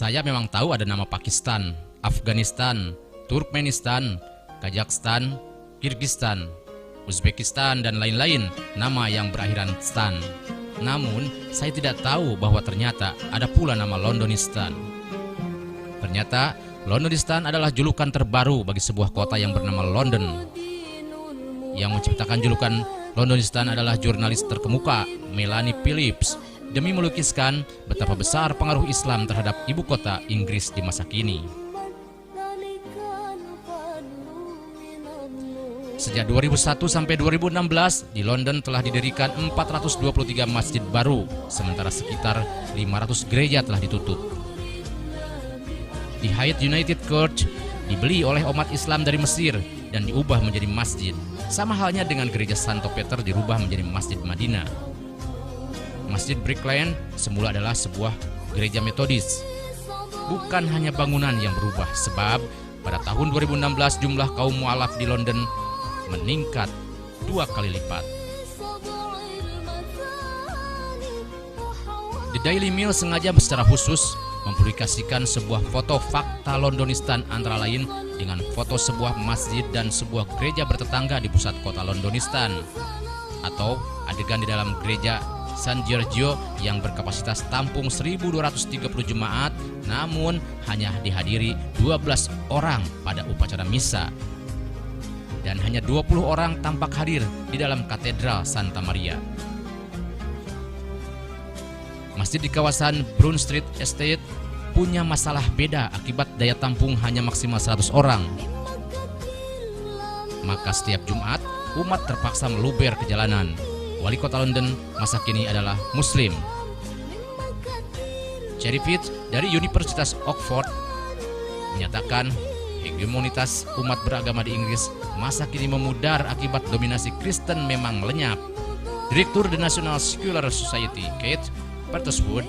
Saya memang tahu ada nama Pakistan, Afghanistan, Turkmenistan, Kazakhstan, Kyrgyzstan, Uzbekistan, dan lain-lain nama yang berakhiran stan. Namun, saya tidak tahu bahwa ternyata ada pula nama Londonistan. Ternyata, Londonistan adalah julukan terbaru bagi sebuah kota yang bernama London. Yang menciptakan julukan Londonistan adalah jurnalis terkemuka Melanie Phillips demi melukiskan betapa besar pengaruh Islam terhadap ibu kota Inggris di masa kini. Sejak 2001 sampai 2016, di London telah didirikan 423 masjid baru, sementara sekitar 500 gereja telah ditutup. Di Hayat United Church dibeli oleh umat Islam dari Mesir dan diubah menjadi masjid. Sama halnya dengan gereja Santo Peter dirubah menjadi Masjid Madinah. Masjid Brick Lane semula adalah sebuah gereja Metodis. Bukan hanya bangunan yang berubah, sebab pada tahun 2016 jumlah kaum mualaf di London meningkat 2 kali lipat. The Daily Mail sengaja secara khusus mempublikasikan sebuah foto fakta Londonistan, antara lain dengan foto sebuah masjid dan sebuah gereja bertetangga di pusat kota Londonistan, atau adegan di dalam gereja San Giorgio yang berkapasitas tampung 1.230 jemaat, namun hanya dihadiri 12 orang pada upacara misa, dan hanya 20 orang tampak hadir di dalam katedral Santa Maria. Masjid di kawasan Brown Street Estate punya masalah beda akibat daya tampung hanya maksimal 100 orang. Maka setiap Jumat, umat terpaksa meluber ke jalanan. Wali kota London masa kini adalah Muslim. Cherry Pitt dari Universitas Oxford menyatakan hegemonitas umat beragama di Inggris masa kini memudar akibat dominasi Kristen memang lenyap. Direktur The National Secular Society, Kate Perteswood,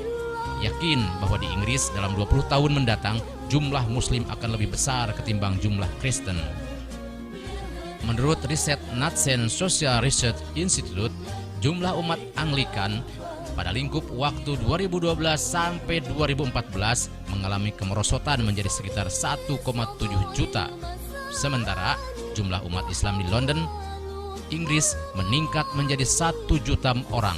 yakin bahwa di Inggris dalam 20 tahun mendatang jumlah Muslim akan lebih besar ketimbang jumlah Kristen. Menurut riset Nansen Social Research Institute, jumlah umat Anglikan pada lingkup waktu 2012 sampai 2014 mengalami kemerosotan menjadi sekitar 1,7 juta. Sementara jumlah umat Islam di London, Inggris meningkat menjadi 1 juta orang.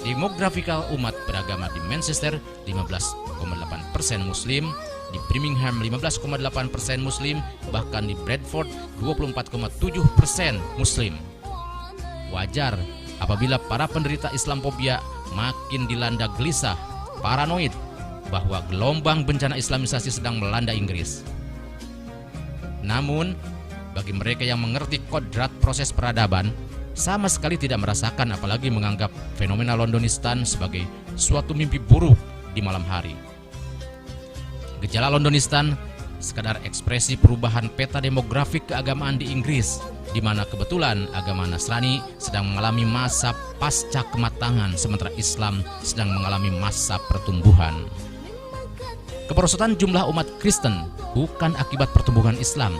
Demografikal umat beragama di Manchester 15,8% Muslim, di Birmingham 15,8% Muslim, bahkan di Bradford 24,7% Muslim. Wajar apabila para penderita Islamophobia makin dilanda gelisah, paranoid bahwa gelombang bencana Islamisasi sedang melanda Inggris. Namun, bagi mereka yang mengerti kodrat proses peradaban, sama sekali tidak merasakan apalagi menganggap fenomena Londonistan sebagai suatu mimpi buruk di malam hari. Gejala Londonistan sekadar ekspresi perubahan peta demografik keagamaan di Inggris, di mana kebetulan agama Nasrani sedang mengalami masa pasca kematangan, sementara Islam sedang mengalami masa pertumbuhan. Kemerosotan jumlah umat Kristen bukan akibat pertumbuhan Islam.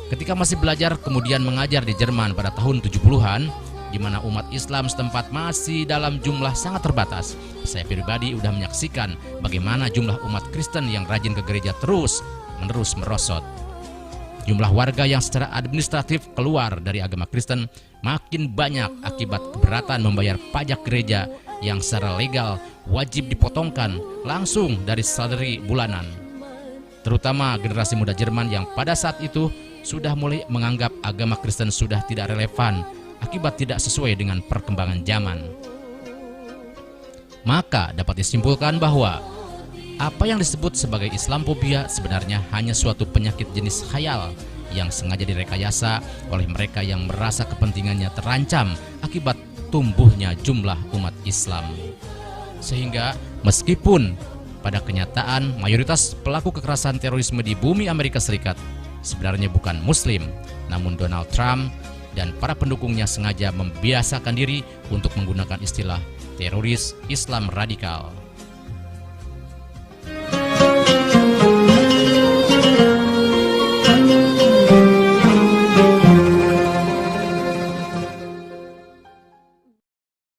Ketika masih belajar kemudian mengajar di Jerman pada tahun 70-an, di mana umat Islam setempat masih dalam jumlah sangat terbatas, saya pribadi sudah menyaksikan bagaimana jumlah umat Kristen yang rajin ke gereja terus-menerus merosot. Jumlah warga yang secara administratif keluar dari agama Kristen makin banyak akibat keberatan membayar pajak gereja yang secara legal wajib dipotongkan langsung dari salary bulanan. Terutama generasi muda Jerman yang pada saat itu sudah mulai menganggap agama Kristen sudah tidak relevan akibat tidak sesuai dengan perkembangan zaman. Maka dapat disimpulkan bahwa apa yang disebut sebagai Islamophobia sebenarnya hanya suatu penyakit jenis khayal yang sengaja direkayasa oleh mereka yang merasa kepentingannya terancam akibat tumbuhnya jumlah umat Islam. Sehingga meskipun pada kenyataan mayoritas pelaku kekerasan terorisme di bumi Amerika Serikat sebenarnya bukan Muslim, namun Donald Trump dan para pendukungnya sengaja membiasakan diri untuk menggunakan istilah teroris Islam radikal.